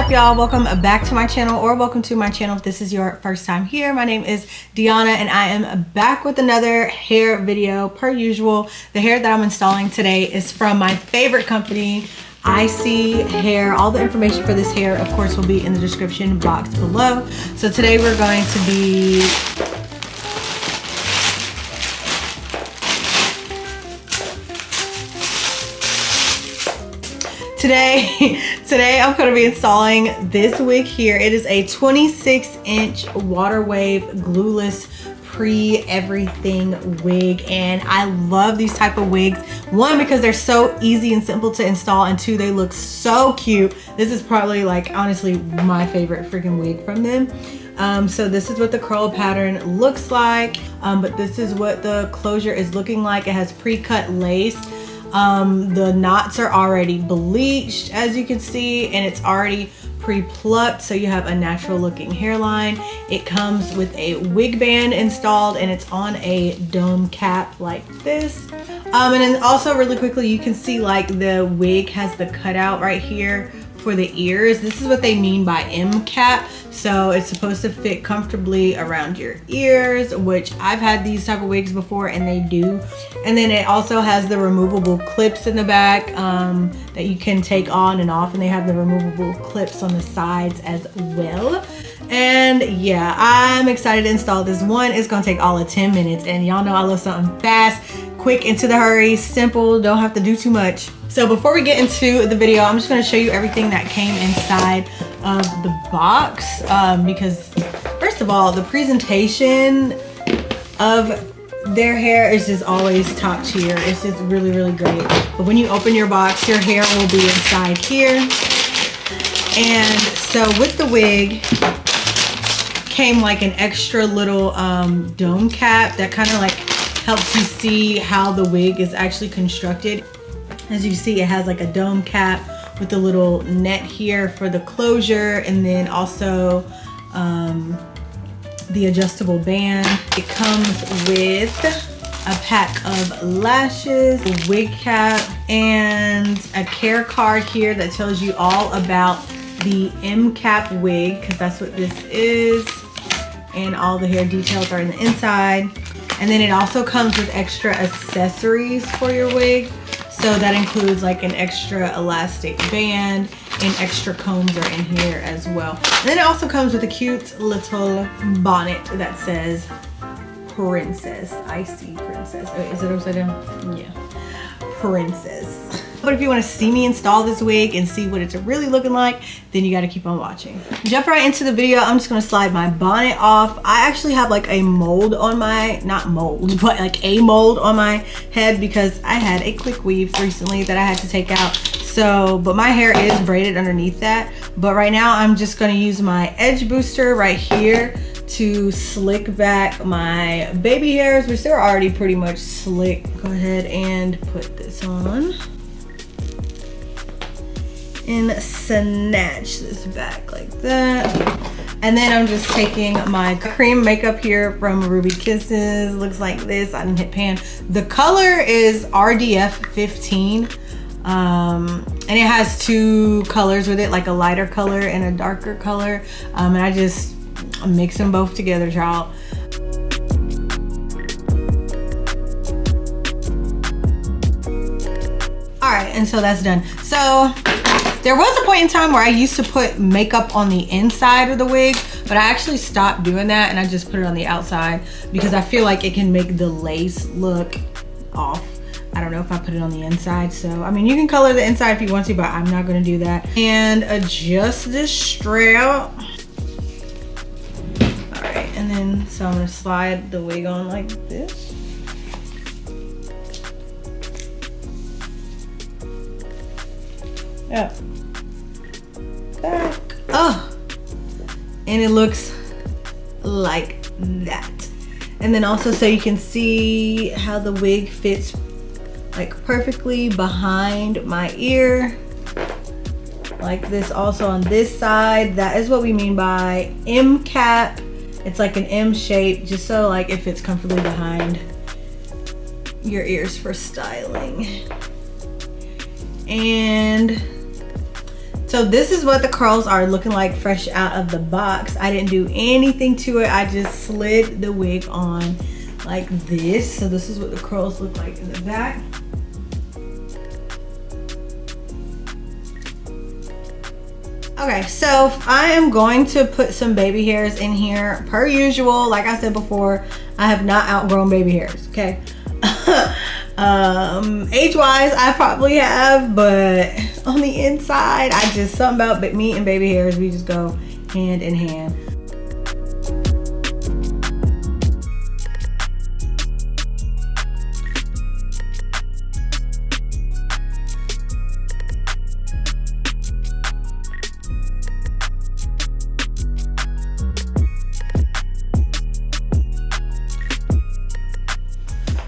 up, y'all? Welcome back to my channel, or welcome to my channel if this is your first time here. My name is Deanna and I am back with another hair video. Per usual, the hair that I'm installing today is from my favorite company, ISEEHAIR. All the information for this hair, of course, will be in the description box below. So today we're going to be Today I'm going to be installing this wig here. It is a 26-inch water wave glueless pre-everything wig, and I love these type of wigs. One, because they're so easy and simple to install, and two, they look so cute. This is probably, like, honestly my favorite freaking wig from them. So this is what the curl pattern looks like, but this is what the closure is looking like. It has pre-cut lace. The knots are already bleached, as you can see, and it's already pre-plucked, so you have a natural looking hairline. It comes with a wig band installed, and it's on a dome cap like this. And then also really quickly, you can see like the wig has the cutout right here for the ears. This is what they mean by M cap. So it's supposed to fit comfortably around your ears, which I've had these type of wigs before and they do. And then it also has the removable clips in the back that you can take on and off, and they have the removable clips on the sides as well. And yeah, I'm excited to install this one. It's gonna take all of 10 minutes, and y'all know I love something fast, quick, into the hurry, simple, don't have to do too much. So before we get into the video, I'm just gonna show you everything that came inside of the box, because first of all, the presentation of their hair is just always top tier. It's just really, really great. But when you open your box, your hair will be inside here. And so with the wig came like an extra little dome cap that kind of like helps you see how the wig is actually constructed. As you can see, it has like a dome cap with a little net here for the closure, and then also the adjustable band. It comes with a pack of lashes, a wig cap, and a care card here that tells you all about the M cap wig, because that's what this is, and all the hair details are in the inside. And then it also comes with extra accessories for your wig. So that includes like an extra elastic band, and extra combs are in here as well. And then it also comes with a cute little bonnet that says Princess. I see Princess. Wait, is it upside down? Yeah. Princess. But if you want to see me install this wig and see what it's really looking like, then you got to keep on watching. Jump right into the video. I'm just going to slide my bonnet off. I actually have like a mold on my, not mold, but like a mold on my head because I had a quick weave recently that I had to take out. So, but my hair is braided underneath that. But right now I'm just going to use my edge booster right here to slick back my baby hairs, which they're already pretty much slick. Go ahead and put this on and snatch this back like that. And then I'm just taking my cream makeup here from Ruby Kisses. Looks like this. I didn't hit pan. The color is RDF 15. And it has two colors with it, like a lighter color and a darker color. And I just mix them both together, y'all. All right, and so that's done. So there was a point in time where I used to put makeup on the inside of the wig, but I actually stopped doing that and I just put it on the outside because I feel like it can make the lace look off. I don't know if I put it on the inside. So, I mean, you can color the inside if you want to, but I'm not gonna do that. And adjust this strap. All right, and then, so I'm gonna slide the wig on like this. Up, back, oh, and it looks like that. And then also, so you can see how the wig fits like perfectly behind my ear, like this. Also on this side, that is what we mean by M cap. It's like an M shape, just so like it fits comfortably behind your ears for styling. And So this is what the curls are looking like fresh out of the box. I didn't do anything to it. I just slid the wig on like this. So this is what the curls look like in the back. Okay, so I am going to put some baby hairs in here per usual. Like I said before, I have not outgrown baby hairs, okay? Age-wise, I probably have, but on the inside, I just, something about me and baby hairs, we just go hand in hand.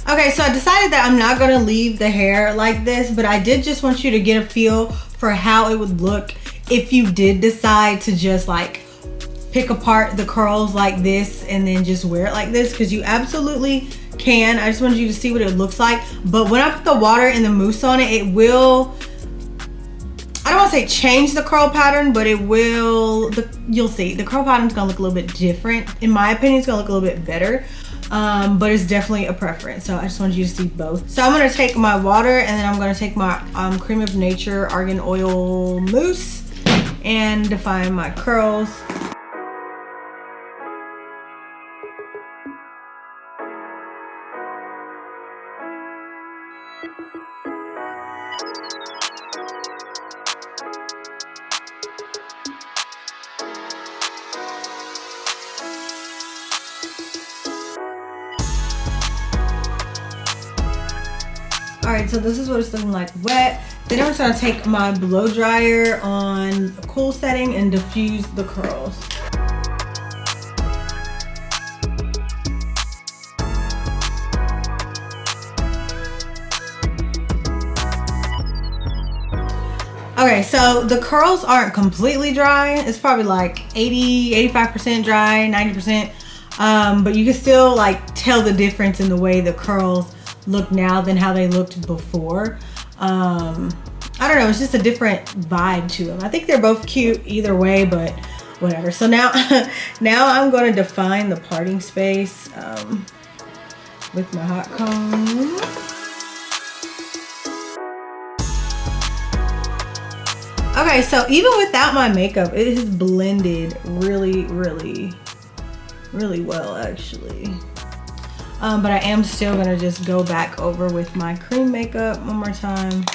Okay, so I decided that I'm not gonna leave the hair like this, but I did just want you to get a feel for how it would look if you did decide to just like pick apart the curls like this and then just wear it like this, because you absolutely can. I just wanted you to see what it looks like. But when I put the water and the mousse on it, it will, I don't want to say change the curl pattern, but it will, you'll see, the curl pattern's gonna look a little bit different. In my opinion, it's gonna look a little bit better. But it's definitely a preference. So I just wanted you to see both. So I'm gonna take my water and then I'm gonna take my Cream of Nature Argan Oil Mousse and define my curls. All right, so this is what it's looking like wet. Then I'm just gonna take my blow dryer on a cool setting and diffuse the curls. Okay, so the curls aren't completely dry. It's probably like 85% dry, 90%. But you can still like tell the difference in the way the curls look now than how they looked before. I don't know, it's just a different vibe to them. I think they're both cute either way, but whatever. So now I'm going to define the parting space with my hot comb. Okay, so even without my makeup, it has blended really well actually. But I am still gonna just go back over with my cream makeup one more time.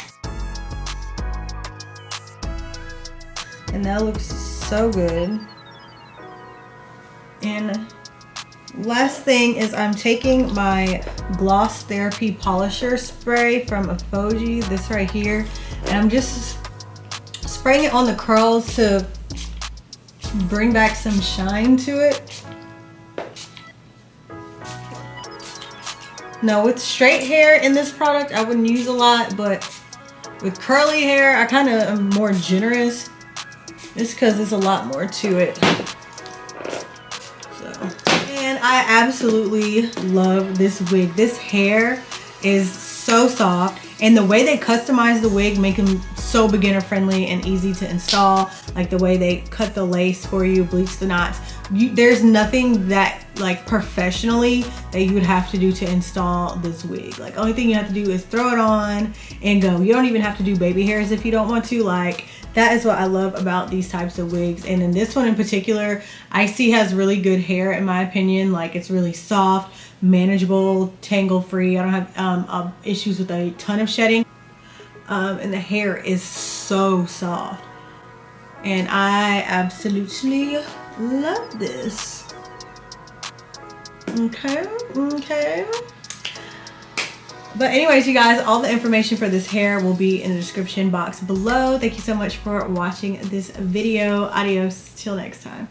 And that looks so good. And last thing is I'm taking my Gloss Therapy Polisher Spray from Afoji, this right here, and I'm just spraying it on the curls to bring back some shine to it. Now with straight hair in this product, I wouldn't use a lot, but with curly hair, I kind of am more generous. Just because there's a lot more to it. So, and I absolutely love this wig. This hair is so soft, and the way they customize the wig make them so beginner friendly and easy to install. Like the way they cut the lace for you, bleach the knots. There's nothing that like professionally that you would have to do to install this wig. Like only thing you have to do is throw it on and go. You don't even have to do baby hairs if you don't want to. Like that is what I love about these types of wigs. And in this one in particular, ISEE has really good hair in my opinion. Like it's really soft, manageable, tangle free. I don't have issues with a ton of shedding. And the hair is so soft. And I absolutely love this. Okay. But anyways, you guys, all the information for this hair will be in the description box below. Thank you so much for watching this video. Adios, till next time.